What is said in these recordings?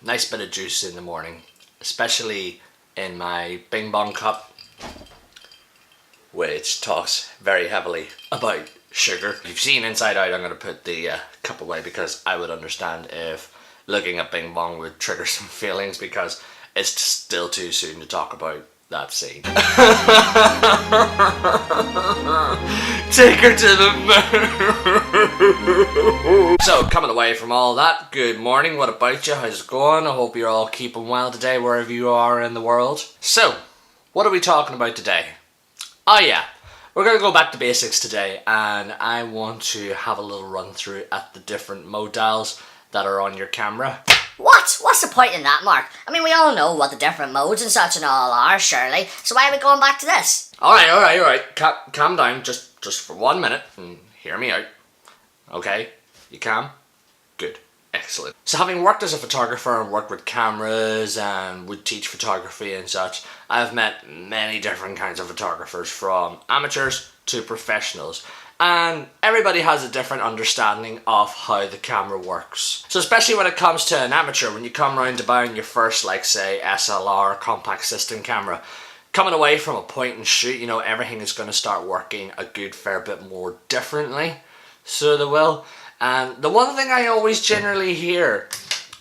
nice bit of juice in the morning, especially in my Bing Bong cup, which talks very heavily about sugar. If you've seen Inside Out, I'm going to put the cup away because I would understand if looking at Bing Bong would trigger some feelings, because it's still too soon to talk about that scene. Take her to the moon. So, coming away from all that, good morning, what about you? How's it going? I hope you're all keeping well today, wherever you are in the world. So, what are we talking about today? Oh yeah, we're going to go back to basics today, and I want to have a little run through at the different modals that are on your camera. What? What's the point in that, Mark? I mean, we all know what the different modes and such and all are, surely. So why are we going back to this? Alright. Calm down, just for 1 minute and hear me out. Okay? You calm? Good. Excellent. So having worked as a photographer and worked with cameras and would teach photography and such, I've met many different kinds of photographers, from amateurs to professionals. And everybody has a different understanding of how the camera works. So especially when it comes to an amateur, when you come around to buying your first, like say, SLR compact system camera, coming away from a point and shoot, you know, everything is going to start working a good fair bit more differently. So they will. And the one thing I always generally hear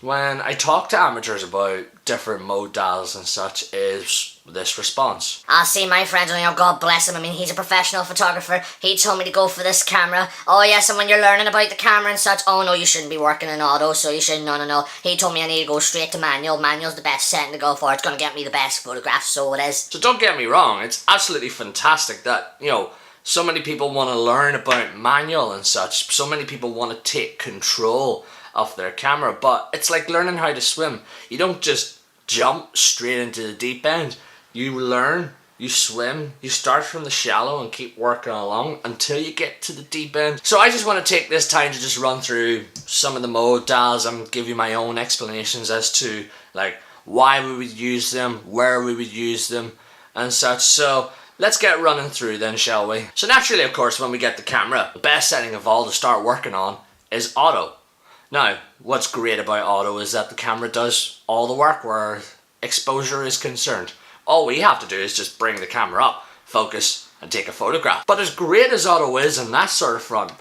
when I talk to amateurs about different modals and such is this response. I see my friend, God bless him, I mean, he's a professional photographer. He told me to go for this camera. Oh yes, and when you're learning about the camera and such, oh no, you shouldn't be working in auto, so you should, no. He told me I need to go straight to manual. Manual's the best setting to go for. It's going to get me the best photographs, so it is. So don't get me wrong, it's absolutely fantastic that, you know, so many people want to learn about manual and such. So many people want to take control of their camera, but it's like learning how to swim. You don't just jump straight into the deep end. You learn, you swim, you start from the shallow and keep working along until you get to the deep end. So I just want to take this time to just run through some of the modals and give you my own explanations as to like why we would use them, where we would use them and such. So let's get running through then, shall we? So naturally, of course, when we get the camera, the best setting of all to start working on is auto. Now, what's great about auto is that the camera does all the work where exposure is concerned. All we have to do is just bring the camera up, focus, and take a photograph. But as great as auto is on that sort of front,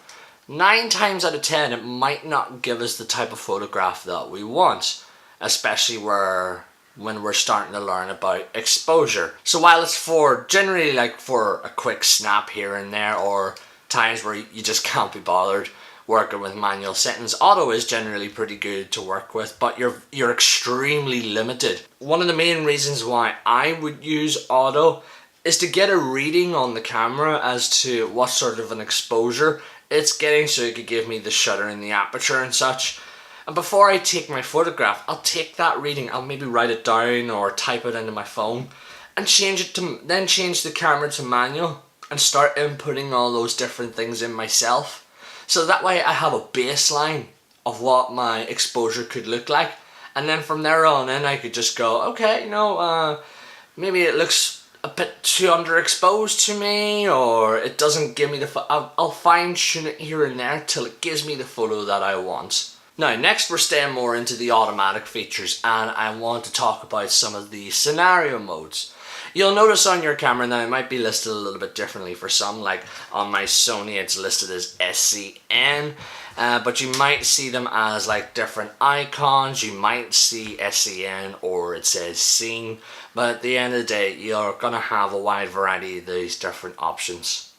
9 times out of 10 it might not give us the type of photograph that we want, especially when we're starting to learn about exposure. So while it's generally like for a quick snap here and there, or times where you just can't be bothered working with manual settings, auto is generally pretty good to work with, but you're extremely limited. One of the main reasons why I would use auto is to get a reading on the camera as to what sort of an exposure it's getting, so it could give me the shutter and the aperture and such. And before I take my photograph, I'll take that reading, I'll maybe write it down or type it into my phone and change the camera to manual and start inputting all those different things in myself. So that way I have a baseline of what my exposure could look like, and then from there on in I could just go, okay, you know, maybe it looks a bit too underexposed to me, or it doesn't give me I'll fine tune it here and there till it gives me the photo that I want. Now next we're staying more into the automatic features, and I want to talk about some of the scenario modes. You'll notice on your camera now it might be listed a little bit differently for some, like on my Sony it's listed as SCN, but you might see them as like different icons. You might see SCN or it says scene, but at the end of the day you're gonna have a wide variety of these different options.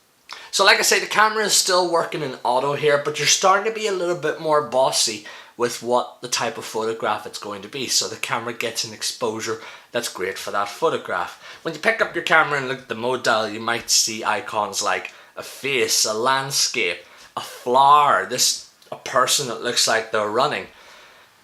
So like I say, the camera is still working in auto here, but you're starting to be a little bit more bossy with what the type of photograph it's going to be. So the camera gets an exposure that's great for that photograph. When you pick up your camera and look at the modal, you might see icons like a face, a landscape, a flower, a person that looks like they're running.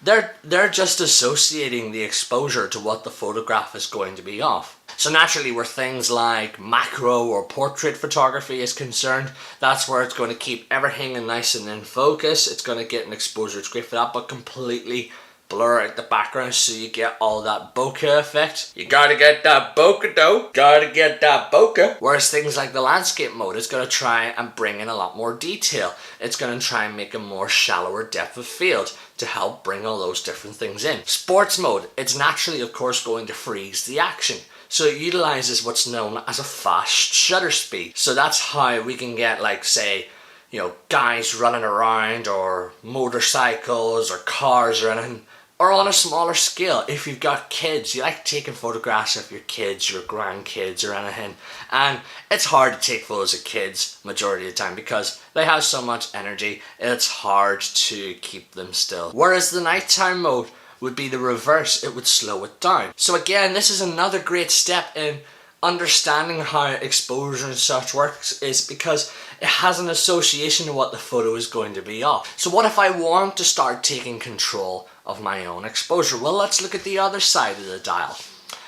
They're just associating the exposure to what the photograph is going to be of. So naturally, where things like macro or portrait photography is concerned, that's where it's going to keep everything nice and in focus. It's going to get an exposure, it's great for that, but completely blur out the background so you get all that bokeh effect. You gotta get that bokeh though. Gotta get that bokeh. Whereas things like the landscape mode is gonna try and bring in a lot more detail. It's gonna try and make a more shallower depth of field to help bring all those different things in. Sports mode, it's naturally of course going to freeze the action. So it utilizes what's known as a fast shutter speed. So that's how we can get, like, say, you know, guys running around, or motorcycles or cars or anything. Or on a smaller scale, if you've got kids, you like taking photographs of your kids, your grandkids or anything. And it's hard to take photos of kids majority of the time because they have so much energy, it's hard to keep them still. Whereas the nighttime mode would be the reverse, it would slow it down. So again, this is another great step in understanding how exposure and such works, is because it has an association to what the photo is going to be of. So what if I want to start taking control of my own exposure? Well, let's look at the other side of the dial.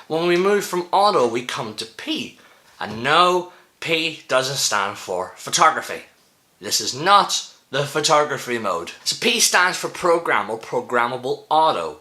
When we move from auto, we come to P. And no, P doesn't stand for photography. This is not the photography mode. So P stands for program or programmable auto.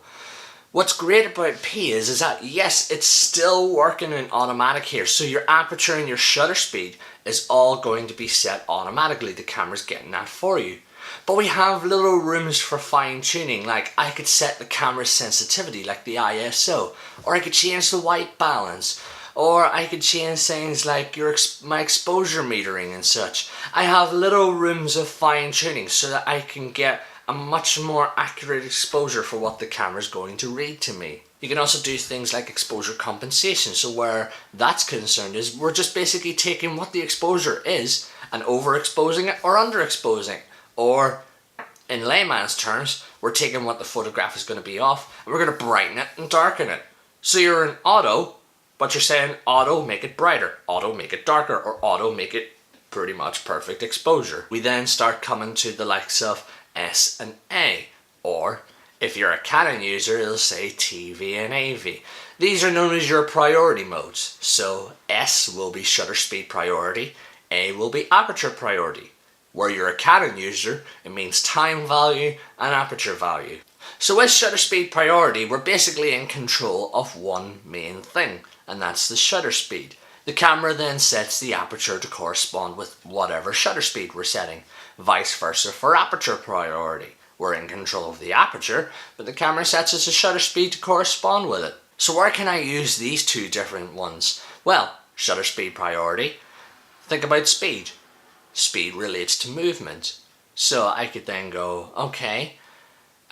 What's great about P is that yes, it's still working in automatic here. So your aperture and your shutter speed is all going to be set automatically. The camera's getting that for you. But we have little rooms for fine tuning. Like I could set the camera's sensitivity, like the ISO, or I could change the white balance, or I could change things like my exposure metering and such. I have little rooms of fine tuning so that I can get a much more accurate exposure for what the camera's going to read to me. You can also do things like exposure compensation. So where that's concerned is we're just basically taking what the exposure is and overexposing it or underexposing it. Or in layman's terms, we're taking what the photograph is going to be off and we're going to brighten it and darken it. So you're in auto, but you're saying auto make it brighter, auto make it darker, or auto make it pretty much perfect exposure. We then start coming to the likes of S and A, or if you're a Canon user, it'll say TV and AV. These are known as your priority modes. So S will be shutter speed priority, A will be aperture priority. Where you're a Canon user, it means time value and aperture value. So with shutter speed priority, we're basically in control of one main thing, and that's the shutter speed. The camera then sets the aperture to correspond with whatever shutter speed we're setting. Vice versa for aperture priority. We're in control of the aperture, but the camera sets us a shutter speed to correspond with it. So where can I use these two different ones? Well, shutter speed priority. Think about speed. Speed relates to movement. So I could then go, okay,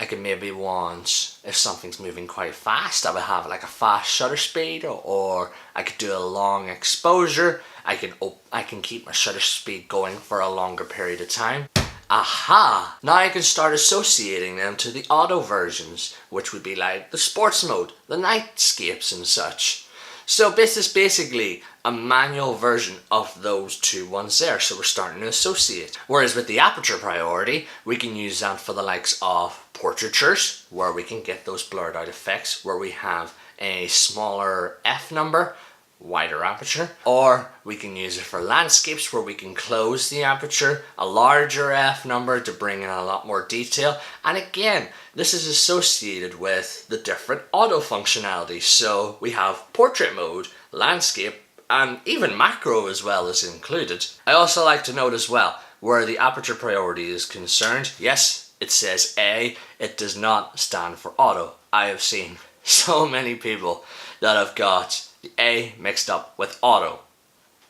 I could maybe want, if something's moving quite fast, I would have like a fast shutter speed, or I could do a long exposure. I can keep my shutter speed going for a longer period of time. Aha! Now I can start associating them to the auto versions, which would be like the sports mode, the nightscapes and such. So this is basically a manual version of those two ones there, so we're starting to associate. Whereas with the aperture priority, we can use that for the likes of portraitures, where we can get those blurred out effects, where we have a smaller f number, wider aperture, or we can use it for landscapes where we can close the aperture, a larger f number to bring in a lot more detail. And again, this is associated with the different auto functionalities. So we have portrait mode, landscape, and even macro as well is included. I also like to note as well, where the aperture priority is concerned, yes, it says A, it does not stand for auto. I have seen so many people that have got the A mixed up with auto.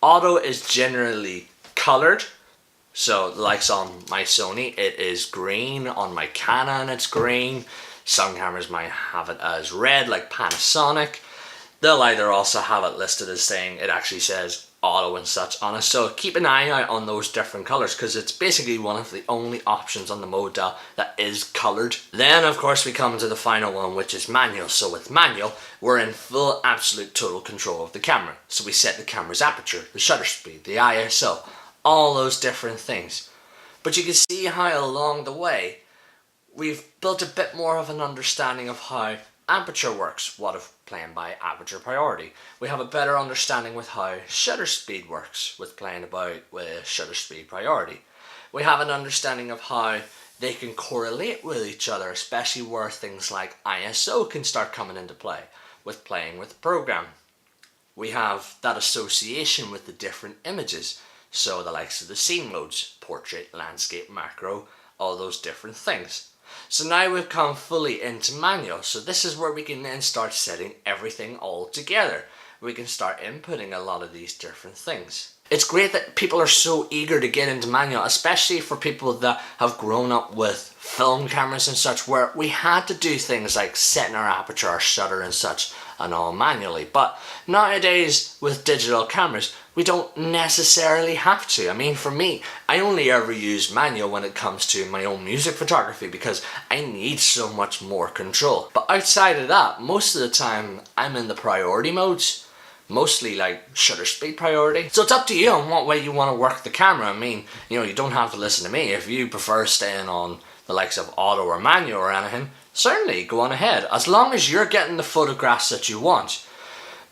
Auto is generally colored. So like on my Sony, it is green. On my Canon, it's green. Some cameras might have it as red, like Panasonic. They'll either also have it listed as saying it actually says auto and such on it. So keep an eye out on those different colors, because it's basically one of the only options on the mode dial that is colored. Then of course we come to the final one, which is manual. So with manual, we're in full absolute total control of the camera. So we set the camera's aperture, the shutter speed, the ISO, all those different things. But you can see how along the way we've built a bit more of an understanding of how aperture works, what if playing by aperture priority. We have a better understanding with how shutter speed works with playing about with shutter speed priority. We have an understanding of how they can correlate with each other, especially where things like ISO can start coming into play with playing with the program. We have that association with the different images, so the likes of the scene modes, portrait, landscape, macro, all those different things. So now we've come fully into manual, so this is where we can then start setting everything all together. We can start inputting a lot of these different things. It's great that people are so eager to get into manual, especially for people that have grown up with film cameras and such, where we had to do things like setting our aperture, our shutter and such, and all manually. But nowadays, with digital cameras, we don't necessarily have to. I mean, for me, I only ever use manual when it comes to my own music photography because I need so much more control. But outside of that, most of the time, I'm in the priority modes. Mostly like shutter speed priority. So it's up to you on what way you want to work the camera. I mean, you don't have to listen to me. If you prefer staying on the likes of auto or manual or anything, certainly go on ahead, as long as you're getting the photographs that you want.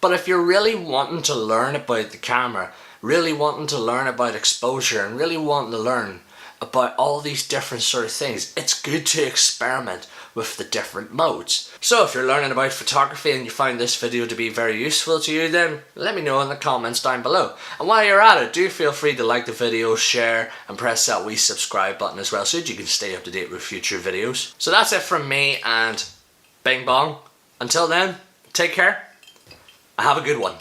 But if you're really wanting to learn about the camera, really wanting to learn about exposure, and really wanting to learn about all these different sort of things, it's good to experiment with the different modes. So if you're learning about photography and you find this video to be very useful to you, then let me know in the comments down below. And while you're at it, do feel free to like the video, share, and press that wee subscribe button as well so that you can stay up to date with future videos. So that's it from me, and bing bong. Until then, take care, and have a good one.